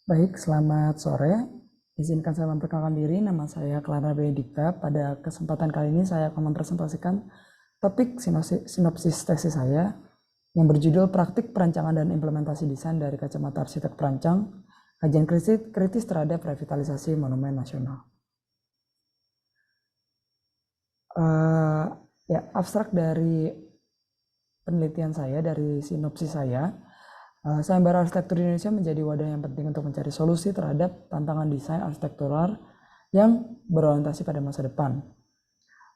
Baik, selamat sore. Izinkan saya memperkenalkan diri, nama saya Clara Benedikta. Pada kesempatan kali ini saya akan mempresentasikan topik sinopsis tesis saya yang berjudul Praktik Perancangan dan Implementasi Desain dari Kacamata Arsitek Perancang, Kajian Kritis Terhadap Revitalisasi Monumen Nasional. Abstrak dari penelitian saya, dari sinopsis saya, sayembara arsitektur di Indonesia menjadi wadah yang penting untuk mencari solusi terhadap tantangan desain arsitektural yang berorientasi pada masa depan.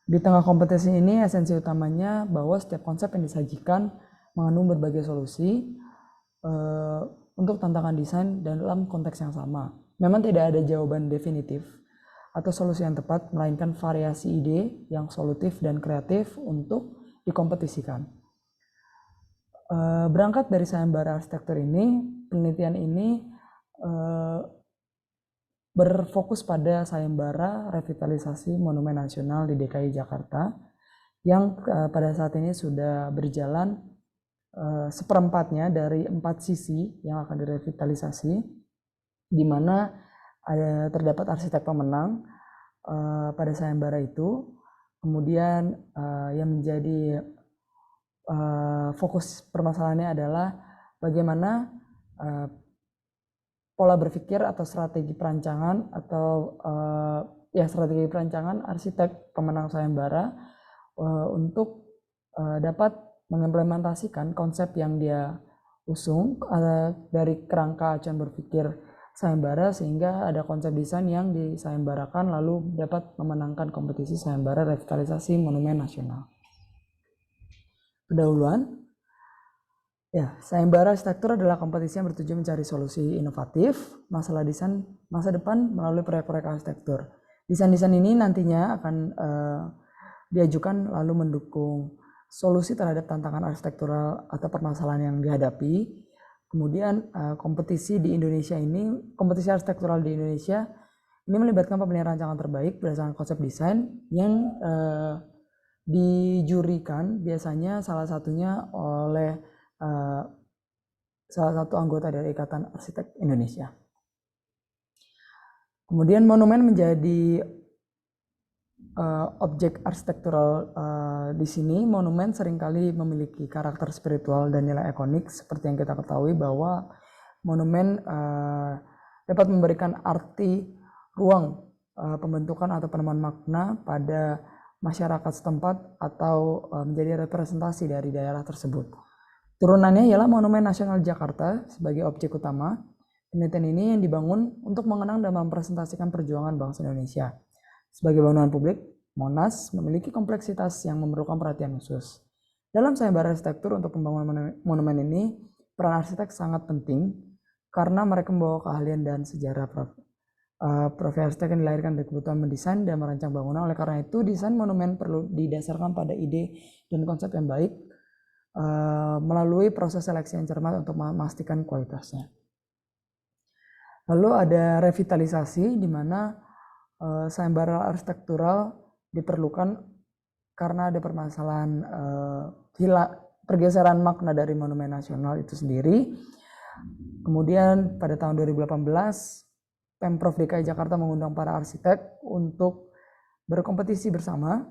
Di tengah kompetisi ini, esensi utamanya bahwa setiap konsep yang disajikan mengandung berbagai solusi untuk tantangan desain dalam konteks yang sama. Memang tidak ada jawaban definitif atau solusi yang tepat, melainkan variasi ide yang solutif dan kreatif untuk dikompetisikan. Berangkat dari sayembara arsitektur ini, penelitian ini berfokus pada sayembara revitalisasi Monumen Nasional di DKI Jakarta yang pada saat ini sudah berjalan seperempatnya dari 4 sisi yang akan direvitalisasi, di mana terdapat arsitek pemenang pada sayembara itu. Kemudian yang menjadi fokus permasalahannya adalah bagaimana pola berpikir atau strategi perancangan atau strategi perancangan arsitek pemenang sayembara untuk dapat mengimplementasikan konsep yang dia usung dari kerangka acuan berpikir sayembara, sehingga ada konsep desain yang disayembarakan lalu dapat memenangkan kompetisi sayembara revitalisasi Monumen Nasional. Pendahuluan. Sayembara arsitektur adalah kompetisi yang bertujuan mencari solusi inovatif masalah desain masa depan melalui proyek-proyek arsitektur. Desain-desain ini nantinya akan diajukan lalu mendukung solusi terhadap tantangan arsitektural atau permasalahan yang dihadapi. Kemudian kompetisi arsitektural di Indonesia ini melibatkan pemilihan rancangan terbaik berdasarkan konsep desain yang dijurikan biasanya salah satunya oleh salah satu anggota dari Ikatan Arsitek Indonesia. Kemudian monumen menjadi objek arsitektural. Di sini monumen seringkali memiliki karakter spiritual dan nilai ikonik, seperti yang kita ketahui bahwa monumen dapat memberikan arti ruang pembentukan atau penemuan makna pada masyarakat setempat atau menjadi representasi dari daerah tersebut. Turunannya ialah Monumen Nasional Jakarta sebagai objek utama. Penelitian ini yang dibangun untuk mengenang dan mempresentasikan perjuangan bangsa Indonesia. Sebagai bangunan publik, Monas memiliki kompleksitas yang memerlukan perhatian khusus. Dalam sayembara arsitektur untuk pembangunan monumen ini, peran arsitek sangat penting karena mereka membawa keahlian dan sejarah profesi arsitek yang dilahirkan dari kebutuhan mendesain dan merancang bangunan. Oleh karena itu, desain monumen perlu didasarkan pada ide dan konsep yang baik melalui proses seleksi yang cermat untuk memastikan kualitasnya. Lalu ada revitalisasi, di mana sayembara arsitektural diperlukan karena ada permasalahan pergeseran makna dari Monumen Nasional itu sendiri. Kemudian pada tahun 2018, Pemprov DKI Jakarta mengundang para arsitek untuk berkompetisi bersama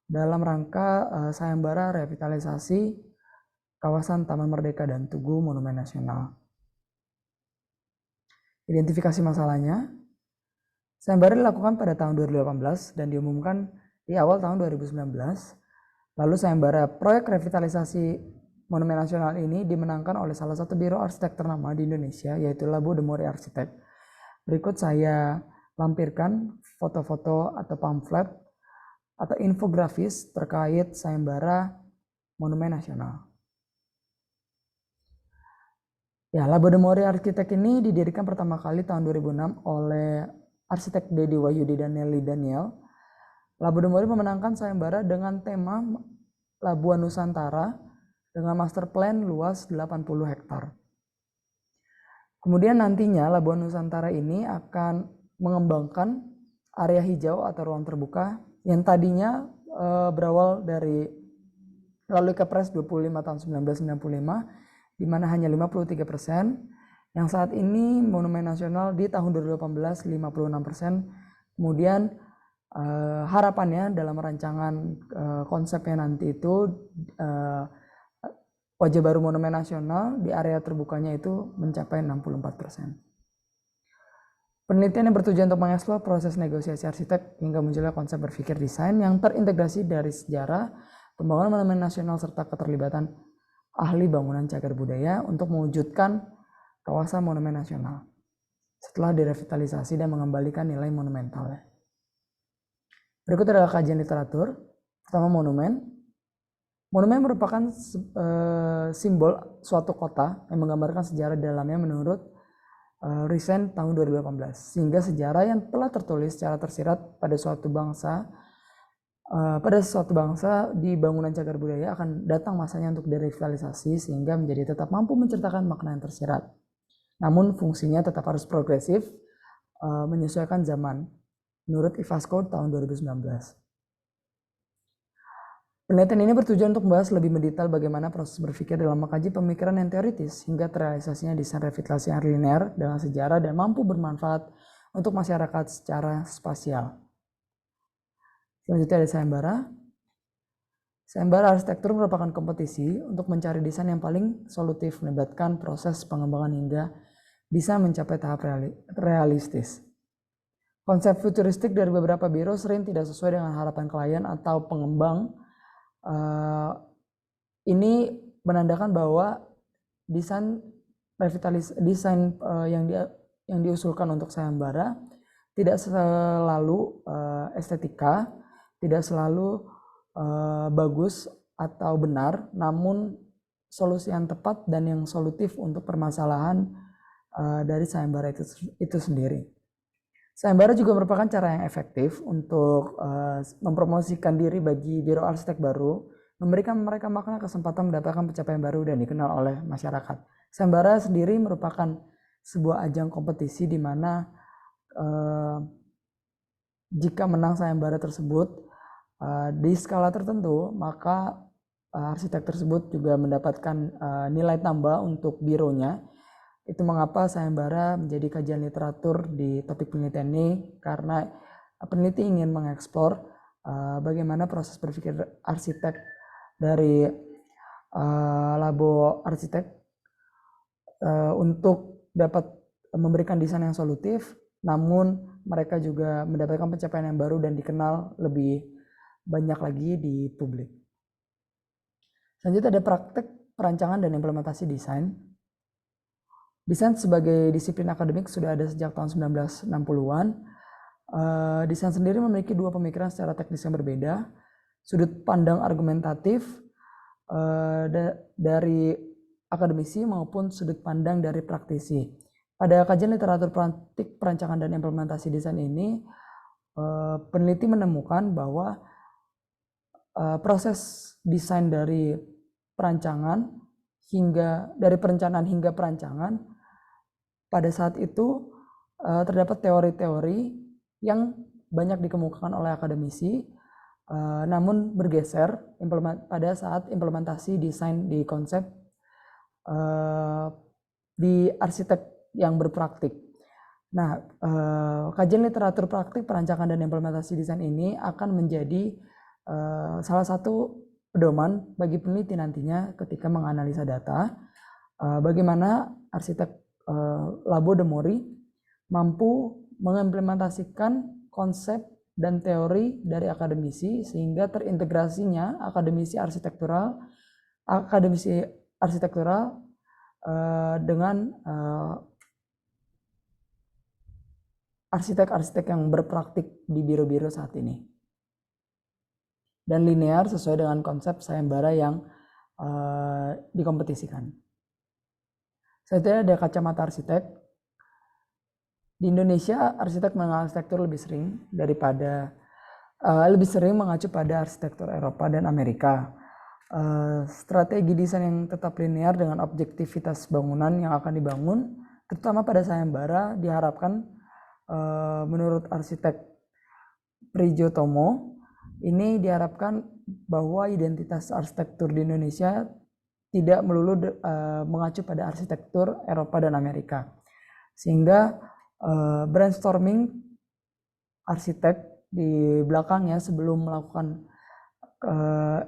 dalam rangka sayembara revitalisasi kawasan Taman Merdeka dan Tugu Monumen Nasional. Identifikasi masalahnya. Sayembara dilakukan pada tahun 2018 dan diumumkan di awal tahun 2019. Lalu sayembara proyek revitalisasi Monumen Nasional ini dimenangkan oleh salah satu biro arsitek ternama di Indonesia, yaitu Labo de Mori Arsitek. Berikut saya lampirkan foto-foto atau pamflet atau infografis terkait sayembara Monumen Nasional. Labo de Mori Arsitek ini didirikan pertama kali tahun 2006 oleh arsitek Dedi Wahyudi dan Nelly Daniel. Labo de Mori memenangkan sayembara dengan tema Labuan Nusantara dengan master plan luas 80 hektar. Kemudian nantinya Labuan Nusantara ini akan mengembangkan area hijau atau ruang terbuka yang tadinya berawal dari melalui Kepres 25 tahun 1995, di mana hanya 53% Yang saat ini monumen nasional di tahun 2018 56%. Kemudian harapannya dalam rancangan konsepnya nanti itu wajah baru monumen nasional di area terbukanya itu mencapai 64%. Penelitian yang bertujuan untuk mengeksplor proses negosiasi arsitek hingga munculnya konsep berpikir desain yang terintegrasi dari sejarah, pembangunan monumen nasional serta keterlibatan ahli bangunan cagar budaya untuk mewujudkan kawasan monumen nasional setelah direvitalisasi dan mengembalikan nilai monumentalnya. Berikut adalah kajian literatur. Pertama, monumen. Monumen merupakan simbol suatu kota yang menggambarkan sejarah di dalamnya menurut Risen tahun 2018, sehingga sejarah yang telah tertulis secara tersirat pada suatu bangsa di bangunan cagar budaya akan datang masanya untuk direvitalisasi sehingga menjadi tetap mampu menceritakan makna yang tersirat. Namun fungsinya tetap harus progresif, menyesuaikan zaman, menurut Ivasco tahun 2019. Penelitian ini bertujuan untuk membahas lebih mendetail bagaimana proses berpikir dalam mengkaji pemikiran yang teoritis hingga terrealisasinya desain revitalisasi yang linear dengan sejarah dan mampu bermanfaat untuk masyarakat secara spasial. Selanjutnya ada sayembara. Sayembara arsitektur merupakan kompetisi untuk mencari desain yang paling solutif, melibatkan proses pengembangan hingga bisa mencapai tahap realistis. Konsep futuristik dari beberapa biro sering tidak sesuai dengan harapan klien atau pengembang. Ini menandakan bahwa desain yang diusulkan untuk sayembara tidak selalu estetika, tidak selalu bagus atau benar, namun solusi yang tepat dan yang solutif untuk permasalahan dari sayembara itu sendiri. Sayembara juga merupakan cara yang efektif untuk mempromosikan diri bagi biro arsitek baru, memberikan mereka makna kesempatan mendapatkan pencapaian baru dan dikenal oleh masyarakat. Sayembara sendiri merupakan sebuah ajang kompetisi di mana jika menang sayembara tersebut di skala tertentu, maka arsitek tersebut juga mendapatkan nilai tambah untuk bironya. Itu mengapa sayembara menjadi kajian literatur di topik penelitian ini, karena peneliti ingin mengeksplor bagaimana proses berpikir arsitek dari labo arsitek untuk dapat memberikan desain yang solutif, namun mereka juga mendapatkan pencapaian yang baru dan dikenal lebih banyak lagi di publik. Selanjutnya ada praktek perancangan dan implementasi desain. Desain sebagai disiplin akademik sudah ada sejak tahun 1960-an. Desain sendiri memiliki dua pemikiran secara teknis yang berbeda. Sudut pandang argumentatif dari akademisi maupun sudut pandang dari praktisi. Pada kajian literatur praktik perancangan dan implementasi desain ini, peneliti menemukan bahwa proses desain dari perencanaan hingga perancangan pada saat itu terdapat teori-teori yang banyak dikemukakan oleh akademisi, namun bergeser pada saat implementasi desain di konsep di arsitek yang berpraktik. Nah, kajian literatur praktik perancangan dan implementasi desain ini akan menjadi salah satu pedoman bagi peneliti nantinya ketika menganalisa data, bagaimana arsitek Labo de Mori mampu mengimplementasikan konsep dan teori dari akademisi sehingga terintegrasinya akademisi arsitektural dengan arsitek-arsitek yang berpraktik di biro-biro saat ini, dan linear sesuai dengan konsep sayembara yang dikompetisikan. Selanjutnya ada kacamata arsitek. Di Indonesia, arsitek mengenal arsitektur lebih sering mengacu pada arsitektur Eropa dan Amerika. Strategi desain yang tetap linear dengan objektivitas bangunan yang akan dibangun, terutama pada sayembara, diharapkan menurut arsitek Prijotomo, ini diharapkan bahwa identitas arsitektur di Indonesia tidak melulu mengacu pada arsitektur Eropa dan Amerika. Sehingga brainstorming arsitek di belakangnya sebelum melakukan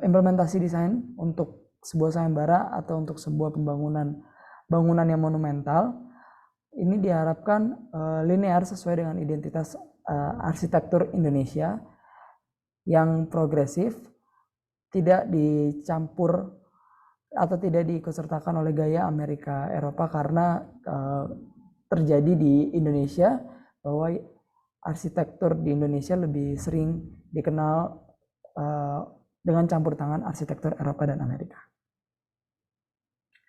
implementasi desain untuk sebuah sayembara atau untuk sebuah bangunan yang monumental, ini diharapkan linear sesuai dengan identitas arsitektur Indonesia yang progresif, tidak dicampur atau tidak diikutsertakan oleh gaya Amerika Eropa, karena terjadi di Indonesia bahwa arsitektur di Indonesia lebih sering dikenal dengan campur tangan arsitektur Eropa dan Amerika.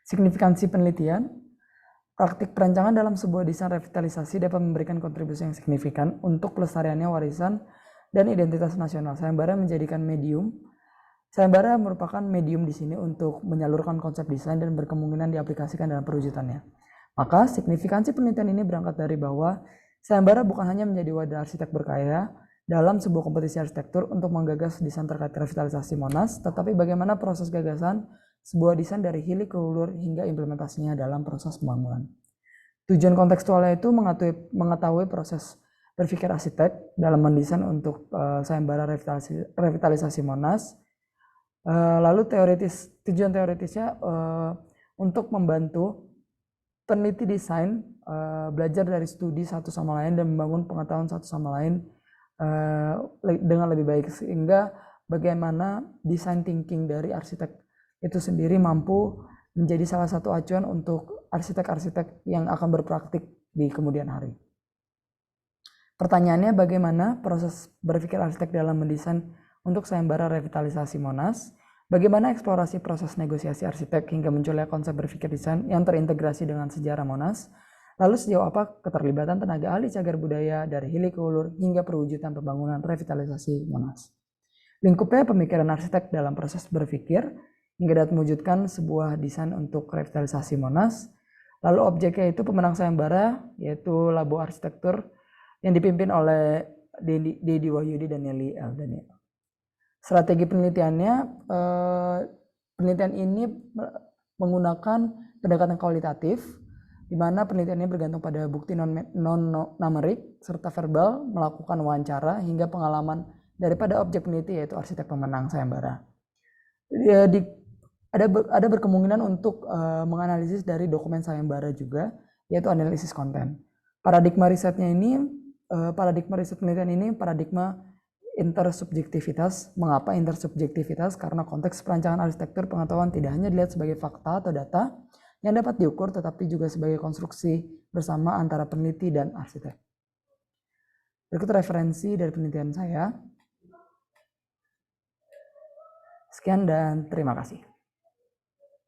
Signifikansi penelitian, praktik perancangan dalam sebuah desain revitalisasi dapat memberikan kontribusi yang signifikan untuk pelestariannya warisan dan identitas nasional. Sayembara menjadikan medium. Sayembara merupakan medium di sini untuk menyalurkan konsep desain dan berkemungkinan diaplikasikan dalam perwujudannya. Maka signifikansi penelitian ini berangkat dari bahwa sayembara bukan hanya menjadi wadah arsitek berkarya dalam sebuah kompetisi arsitektur untuk menggagas desain terkait revitalisasi Monas, tetapi bagaimana proses gagasan sebuah desain dari hilir ke hulu hingga implementasinya dalam proses pembangunan. Tujuan kontekstualnya itu mengetahui proses berpikir arsitek dalam mendesain untuk sayembara revitalisasi Monas. Lalu tujuan teoritisnya untuk membantu peneliti desain belajar dari studi satu sama lain dan membangun pengetahuan satu sama lain dengan lebih baik, sehingga bagaimana design thinking dari arsitek itu sendiri mampu menjadi salah satu acuan untuk arsitek-arsitek yang akan berpraktik di kemudian hari. Pertanyaannya, bagaimana proses berpikir arsitek dalam mendesain untuk sayembara revitalisasi Monas? Bagaimana eksplorasi proses negosiasi arsitek hingga munculnya konsep berpikir desain yang terintegrasi dengan sejarah Monas? Lalu sejauh apa keterlibatan tenaga ahli cagar budaya dari hilir ke hulu hingga perwujudan pembangunan revitalisasi Monas? Lingkupnya pemikiran arsitek dalam proses berpikir hingga dapat mewujudkan sebuah desain untuk revitalisasi Monas. Lalu objeknya itu pemenang sayembara, yaitu Labo Arsitektur yang dipimpin oleh Dedi Wahyudi dan Nelly L. Daniel. Strategi penelitiannya, penelitian ini menggunakan pendekatan kualitatif, di mana penelitiannya bergantung pada bukti non-numerik serta verbal, melakukan wawancara hingga pengalaman daripada objek peneliti, yaitu arsitek pemenang sayembara. Ada berkemungkinan untuk menganalisis dari dokumen sayembara juga, yaitu analisis konten. Paradigma riset penelitian ini paradigma intersubjektivitas. Mengapa intersubjektivitas? Karena konteks perancangan arsitektur pengetahuan tidak hanya dilihat sebagai fakta atau data yang dapat diukur, tetapi juga sebagai konstruksi bersama antara peneliti dan arsitek. Berikut referensi dari penelitian saya. Sekian dan terima kasih.